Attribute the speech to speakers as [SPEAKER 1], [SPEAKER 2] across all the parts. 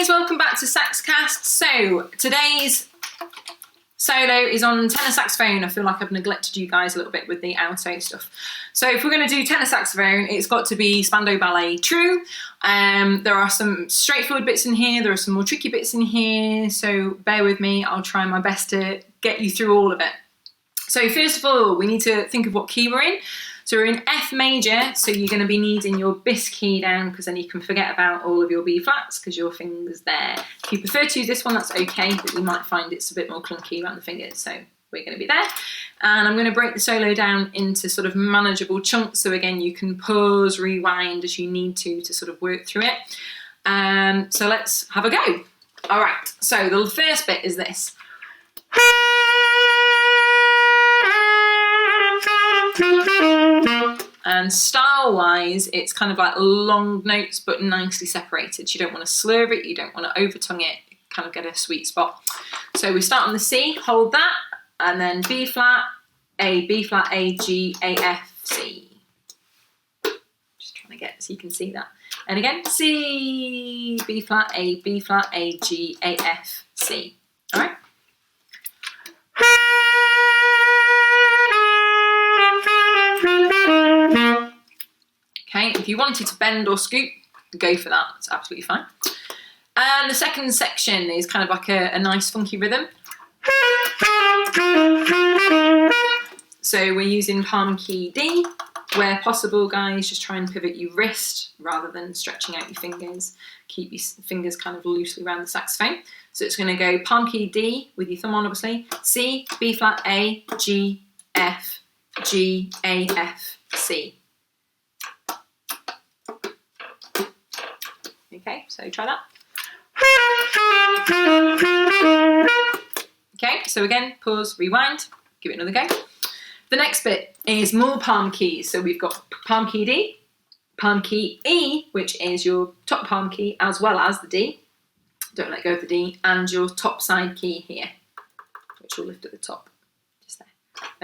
[SPEAKER 1] guys, welcome back to Saxcast. So today's solo is on tenor saxophone. I feel like I've neglected you guys a little bit with the alto stuff. So if we're going to do tenor saxophone, it's got to be Spandau Ballet true. There are some straightforward bits in here, there are some more tricky bits in here, so bear with me, I'll try my best to get you through all of it. So first of all, we need to think of what key we're in. So we're in F major, so you're going to be needing your bis key down because then you can forget about all of your B flats because your finger's there. If you prefer to use this one, that's okay, but you might find it's a bit more clunky around the fingers, so we're going to be there. And I'm going to break the solo down into sort of manageable chunks, so again, you can pause, rewind as you need to sort of work through it. So let's have a go. All right, so the first bit is this. And style-wise, it's kind of like long notes but nicely separated. You don't want to slur it, you don't want to over-tongue it, kind of get a sweet spot. So we start on the C, hold that, and then B flat, A, B flat, A, G, A, F, C. Just trying to get so you can see that. And again, C, B flat, A, G, A, F, C. All right? Okay, if you wanted to bend or scoop, go for that, it's absolutely fine. And the second section is kind of like a nice funky rhythm. So we're using palm key D. Where possible, guys, just try and pivot your wrist rather than stretching out your fingers. Keep your fingers kind of loosely around the saxophone. So it's going to go palm key D with your thumb on, obviously. C, B flat, A, G, F, G, A, F, C. Okay, so try that. Okay, so again, pause, rewind, give it another go. The next bit is more palm keys. So we've got palm key D, palm key E, which is your top palm key, as well as the D. Don't let go of the D, and your top side key here, which will lift at the top, just there.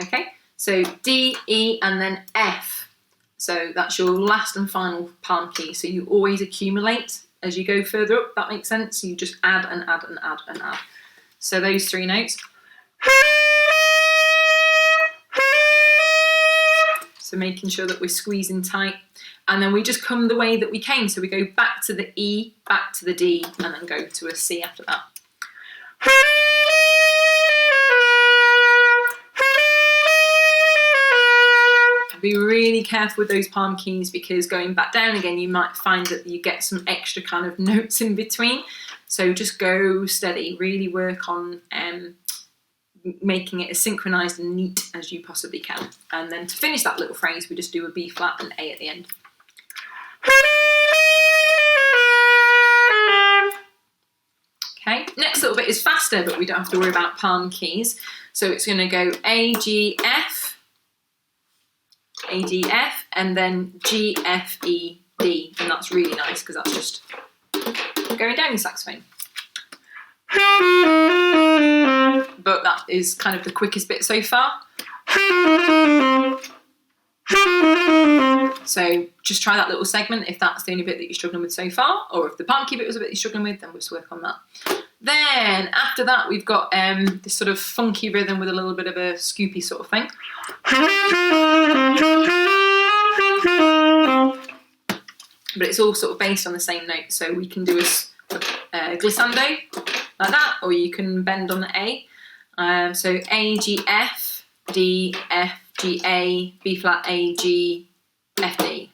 [SPEAKER 1] Okay, so D, E, and then F. So that's your last and final palm key. So you always accumulate as you go further up, that makes sense. So you just add and add and add and add. So those three notes. So making sure that we're squeezing tight. And then we just come the way that we came. So we go back to the E, back to the D, and then go to a C after that. Be really careful with those palm keys because going back down again, you might find that you get some extra kind of notes in between. So just go steady, really work on making it as synchronized and neat as you possibly can. And then to finish that little phrase, we just do a B flat and A at the end. Okay, next little bit is faster, but we don't have to worry about palm keys. So it's going to go A, G, F, A, D, F, and then G, F, E, D. And that's really nice because that's just going down your saxophone. But that is kind of the quickest bit so far. So just try that little segment if that's the only bit that you're struggling with so far, or if the palm key bit was a bit you're struggling with, then we'll just work on that. Then after that, we've got this sort of funky rhythm with a little bit of a scoopy sort of thing. But it's all sort of based on the same note, so we can do a glissando like that, or you can bend on the A. So A, G, F, D, F, G, A, B flat, A, G, F, D.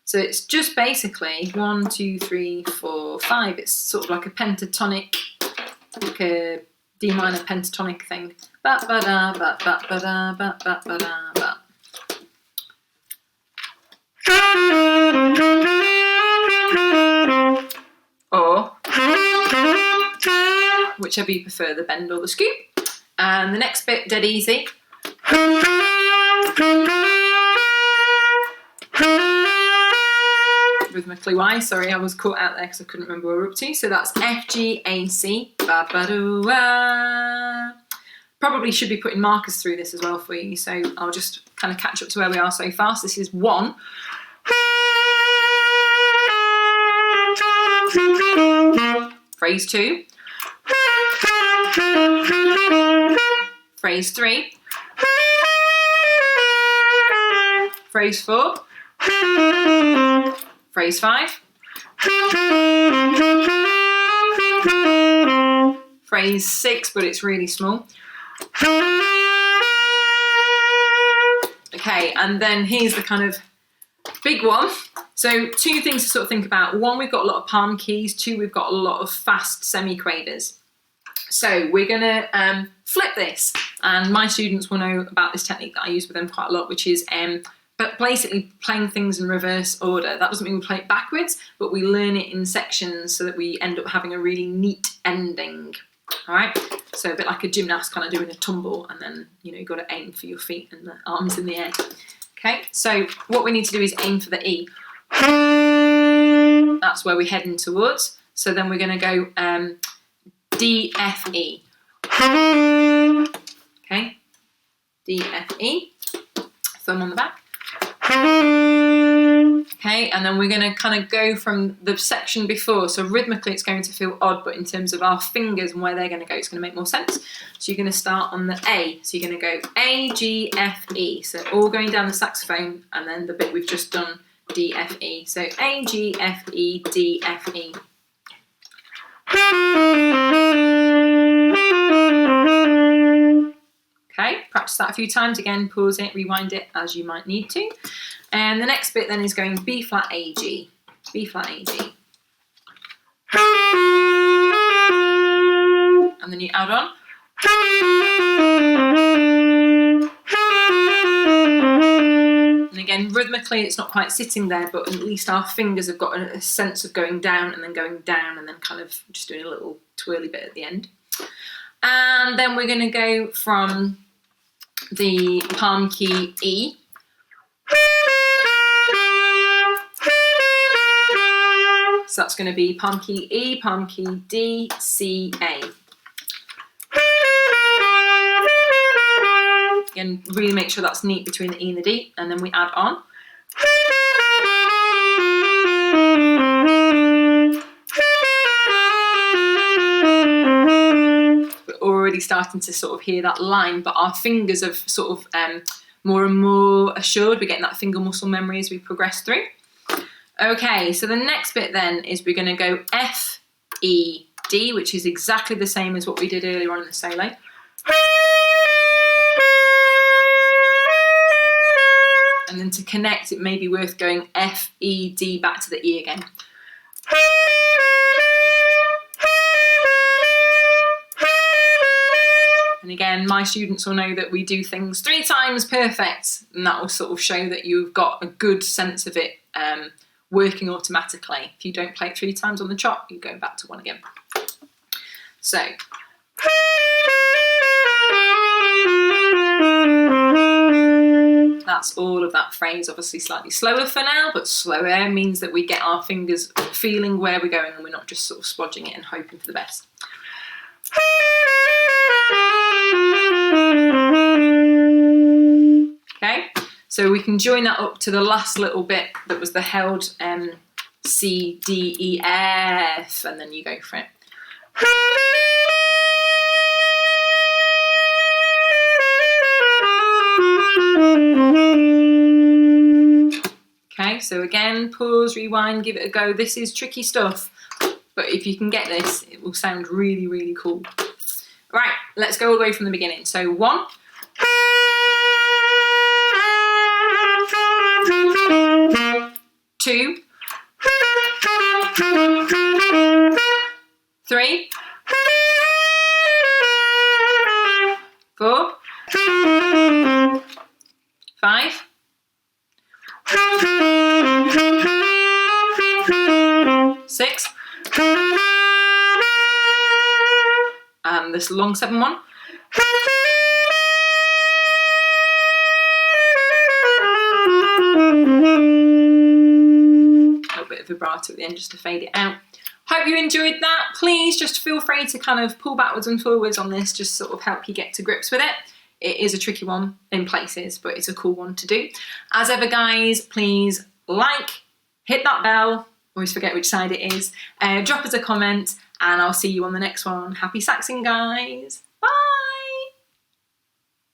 [SPEAKER 1] So it's just basically 1, 2, 3, 4, 5. It's sort of like a pentatonic, like a D minor pentatonic thing. Ba ba da ba ba ba da ba ba ba da ba. Or whichever you prefer, the bend or the scoop. And the next bit, dead easy. Rhythmically wise, sorry, I was caught out there because I couldn't remember where we're up to. So that's F, G, A, C. Ba, ba, do, Probably should be putting markers through this as well for you, so I'll just kind of catch up to where we are so far. So this is 1. Phrase 2. Phrase 3. Phrase 4. Phrase 5. Phrase 6, but it's really small. Okay, and then here's the kind of big one. So 2 things to sort of think about. 1, we've got a lot of palm keys. 2, we've got a lot of fast semi-quavers. So we're gonna flip this, and my students will know about this technique that I use with them quite a lot, which is but basically playing things in reverse order. That doesn't mean we play it backwards, but we learn it in sections so that we end up having a really neat ending. All right, so a bit like a gymnast kind of doing a tumble, and then you've got to aim for your feet and the arms in the air. Okay, so what we need to do is aim for the E. That's where we're heading towards. So then we're going to go D, F, E. Okay, D, F, E. Thumb on the back. Okay, and then we're going to kind of go from the section before. So rhythmically it's going to feel odd, but in terms of our fingers and where they're going to go, it's going to make more sense. So you're going to start on the A. So you're going to go A, G, F, E. So all going down the saxophone, and then the bit we've just done, D, F, E. So A, G, F, E, D, F, E. Okay, practice that a few times. Again, pause it, rewind it as you might need to. And the next bit then is going B flat A G. B flat A G. And then you add on. And again, rhythmically it's not quite sitting there, but at least our fingers have got a sense of going down and then going down and then kind of just doing a little twirly bit at the end. And then we're going to go from the palm key E. So that's going to be palm key E, palm key D, C, A. Again, really make sure that's neat between the E and the D, and then we add on. We're already starting to sort of hear that line, but our fingers are sort of more and more assured. We're getting that finger muscle memory as we progress through. Okay, so the next bit then is we're going to go F, E, D, which is exactly the same as what we did earlier on in the solo. And then to connect, it may be worth going F, E, D back to the E again. And again, my students will know that we do things 3 times perfect, and that will sort of show that you've got a good sense of it working automatically. If you don't play it 3 times on the chop, you go back to 1 again. So. That's all of that phrase, obviously slightly slower for now, but slower means that we get our fingers feeling where we're going and we're not just sort of splodging it and hoping for the best. Okay, so we can join that up to the last little bit that was the held C, D, E, F, and then you go for it. Okay, so again, pause, rewind, give it a go. This is tricky stuff, but if you can get this, it will sound really, really cool. Right, let's go all the way from the beginning. So 1. 2. 3. 4. 5. 6. And this long 7/1. A little bit of vibrato at the end just to fade it out. Hope you enjoyed that. Please just feel free to kind of pull backwards and forwards on this, just sort of help you get to grips with it. It is a tricky one in places, but it's a cool one to do. As ever, guys, please like, hit that bell, always forget which side it is, drop us a comment, and I'll see you on the next one. Happy saxing, guys. Bye.